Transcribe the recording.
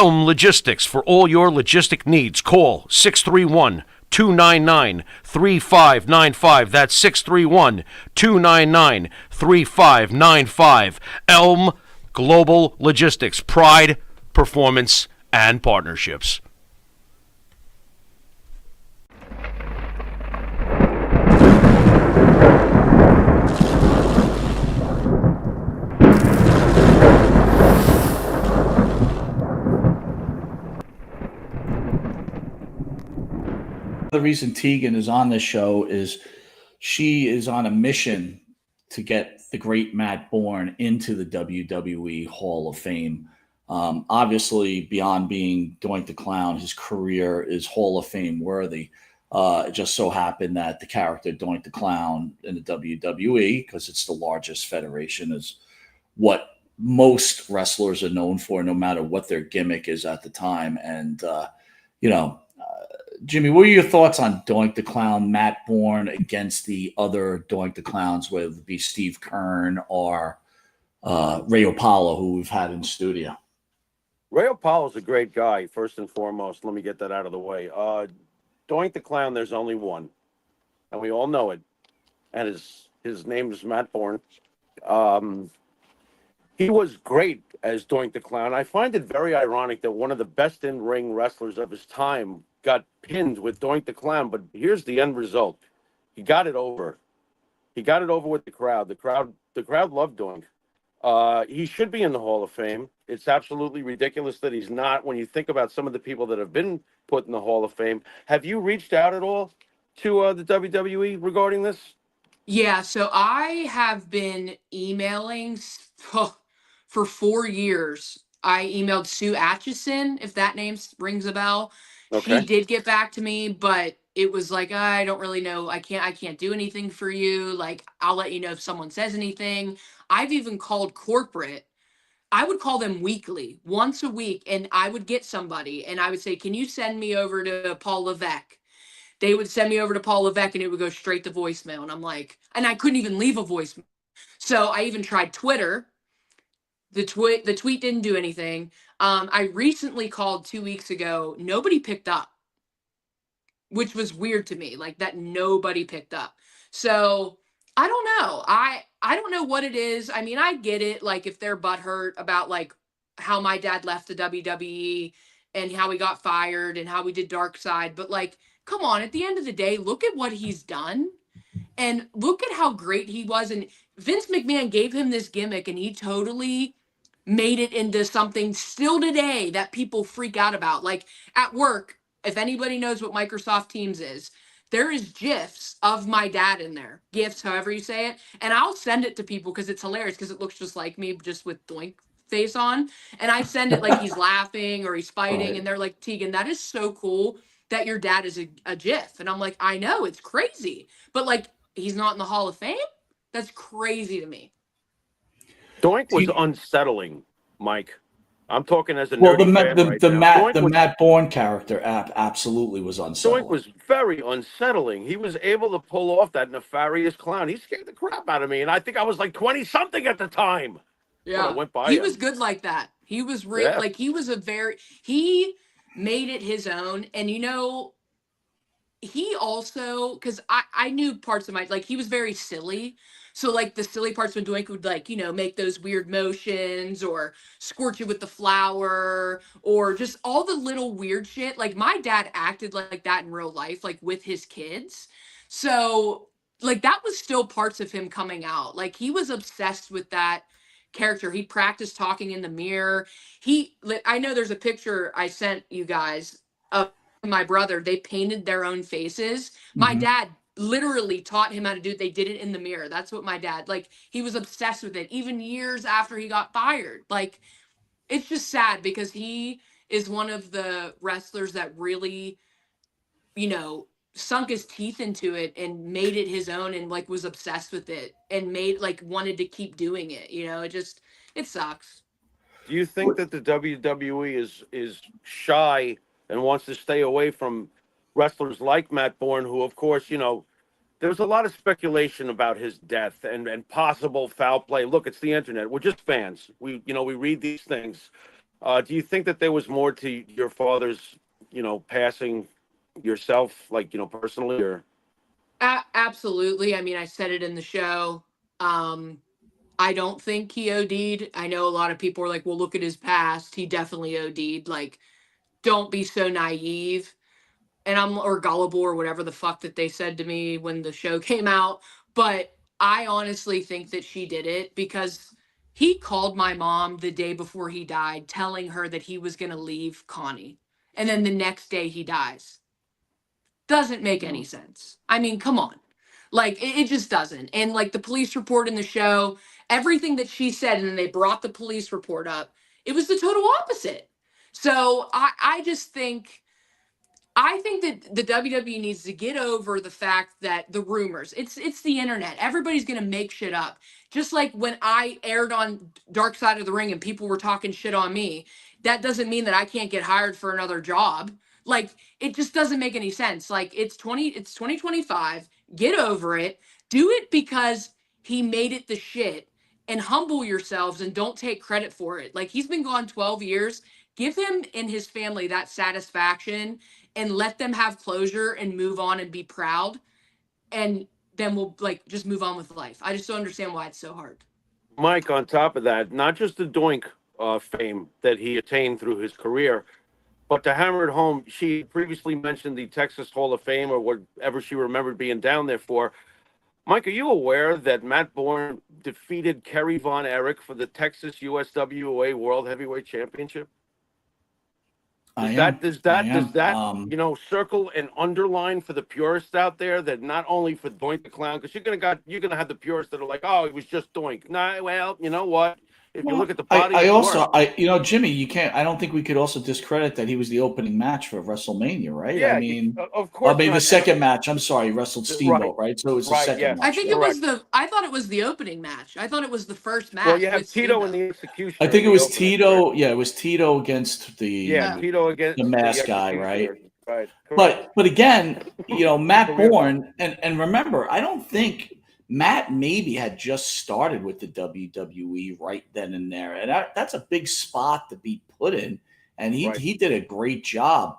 Elm Logistics. For all your logistic needs, call 631-299-3595. That's 631-299-3595. Elm Global Logistics. Pride, performance, and partnerships. The reason Tegan is on this show is she is on a mission to get the great Matt Borne into the WWE Hall of Fame. Obviously, beyond being Doink the Clown, his career is Hall of Fame worthy. It just so happened that the character Doink the Clown in the WWE, because it's the largest federation, is what most wrestlers are known for, no matter what their gimmick is at the time. And, Jimmy, what are your thoughts on Doink the Clown, Matt Borne against the other Doink the Clowns, whether it be Steve Kern or Ray Apollo, who we've had in studio? Ray Apollo's a great guy, first and foremost. Let me get that out of the way. Doink the Clown, there's only one, and we all know it. And his name is Matt Borne. He was great as Doink the Clown. I find it very ironic that one of the best in-ring wrestlers of his time got pinned with Doink the Clown, but here's the end result. He got it over. He got it over with the crowd. The crowd loved Doink. He should be in the Hall of Fame. It's absolutely ridiculous that he's not. When you think about some of the people that have been put in the Hall of Fame, have you reached out at all to the WWE regarding this? Yeah, so I have been emailing for 4 years. I emailed Sue Atchison, if that name rings a bell. Okay. She did get back to me, but it was like, I don't really know. I can't do anything for you. Like, I'll let you know if someone says anything. I've even called corporate. I would call them weekly, once a week, and I would get somebody, and I would say, can you send me over to Paul Levesque? They would send me over to Paul Levesque, and it would go straight to voicemail. And I'm like, and I couldn't even leave a voicemail. So I even tried Twitter. The tweet didn't do anything. I recently called 2 weeks ago. Nobody picked up, which was weird to me, like that nobody picked up. So I don't know. I don't know what it is. I mean, I get it. Like if they're butthurt about like how my dad left the WWE and how he got fired and how we did Dark Side. But like, come on, at the end of the day, look at what he's done and look at how great he was. And Vince McMahon gave him this gimmick and he totally made it into something still today that people freak out about. Like at work, if anybody knows what Microsoft Teams is, there is GIFs of my dad in there. GIFs, however you say it. And I'll send it to people because it's hilarious because it looks just like me, just with Doink face on. And I send it like he's laughing or he's fighting. Right. And they're like, Tegan, that is so cool that your dad is a GIF. And I'm like, I know, it's crazy. But like, he's not in the Hall of Fame? That's crazy to me. Doink was unsettling, Mike. I'm talking as a nerdy fan the Matt Borne character absolutely was unsettling. Doink was very unsettling. He was able to pull off that nefarious clown. He scared the crap out of me, and I think I was like 20-something at the time. Yeah, went by he him. was good like that. He was real, like he was he made it his own, and you know, he also, because I knew parts of like he was very silly. So like the silly parts when Doink would like, you know, make those weird motions or squirt you with the flour or just all the little weird shit. Like my dad acted like that in real life, like with his kids. So like that was still parts of him coming out. Like he was obsessed with that character. He practiced talking in the mirror. I know there's a picture I sent you guys of my brother. They painted their own faces. My dad literally taught him how to do it. They did it in the mirror. That's what my dad, like, he was obsessed with it even years after he got fired. Like, it's just sad because he is one of the wrestlers that really, you know, sunk his teeth into it and made it his own and like was obsessed with it and wanted to keep doing it. You know, it sucks. Do you think that the WWE is shy and wants to stay away from wrestlers like Matt Borne, who, of course, you know, there's a lot of speculation about his death and possible foul play. Look, it's the internet. We're just fans. We read these things. Do you think that there was more to your father's, passing yourself, like, personally, or? Absolutely. I mean, I said it in the show. I don't think he OD'd. I know a lot of people are like, well, look at his past. He definitely OD'd. Like, don't be so naive. And I'm, or gullible, or whatever the fuck that they said to me when the show came out. But I honestly think that she did it because he called my mom the day before he died, telling her that he was going to leave Connie. And then the next day he dies. Doesn't make any sense. I mean, come on. Like, it just doesn't. And like the police report in the show, everything that she said, and then they brought the police report up, it was the total opposite. So I just think that the WWE needs to get over the fact that the rumors, it's the internet. Everybody's gonna make shit up. Just like when I aired on Dark Side of the Ring and people were talking shit on me, that doesn't mean that I can't get hired for another job. Like, it just doesn't make any sense. Like, it's 2025. Get over it. Do it because he made it the shit, and humble yourselves and don't take credit for it. Like, he's been gone 12 years. Give him and his family that satisfaction and let them have closure and move on and be proud. And then we'll like just move on with life. I just don't understand why it's so hard. Mike, on top of that, not just the Doink fame that he attained through his career, but to hammer it home, she previously mentioned the Texas Hall of Fame or whatever she remembered being down there for. Mike, are you aware that Matt Borne defeated Kerry Von Erich for the Texas USWA World Heavyweight Championship? Does that circle and underline for the purists out there that not only for Doink the Clown, because you're gonna have the purists that are like, oh, it was just Doink. Nah, well, you know what? If you look at the body, Jimmy, you can't. I don't think we could also discredit that he was the opening match for WrestleMania, right? Yeah, I mean, of course. I mean the second match. I'm sorry, he wrestled Steamboat, right? So it was the second yeah. match. I think it was I thought it was the opening match. I thought it was the first match. Well, you have with Tito Steamboat. in the execution. I think it was Tito. Yeah, it was Tito against Tito against the mask guy, right? Right. But again, Matt Borne, and remember, I don't think Matt maybe had just started with the WWE right then and there, and that's a big spot to be put in, and he did a great job.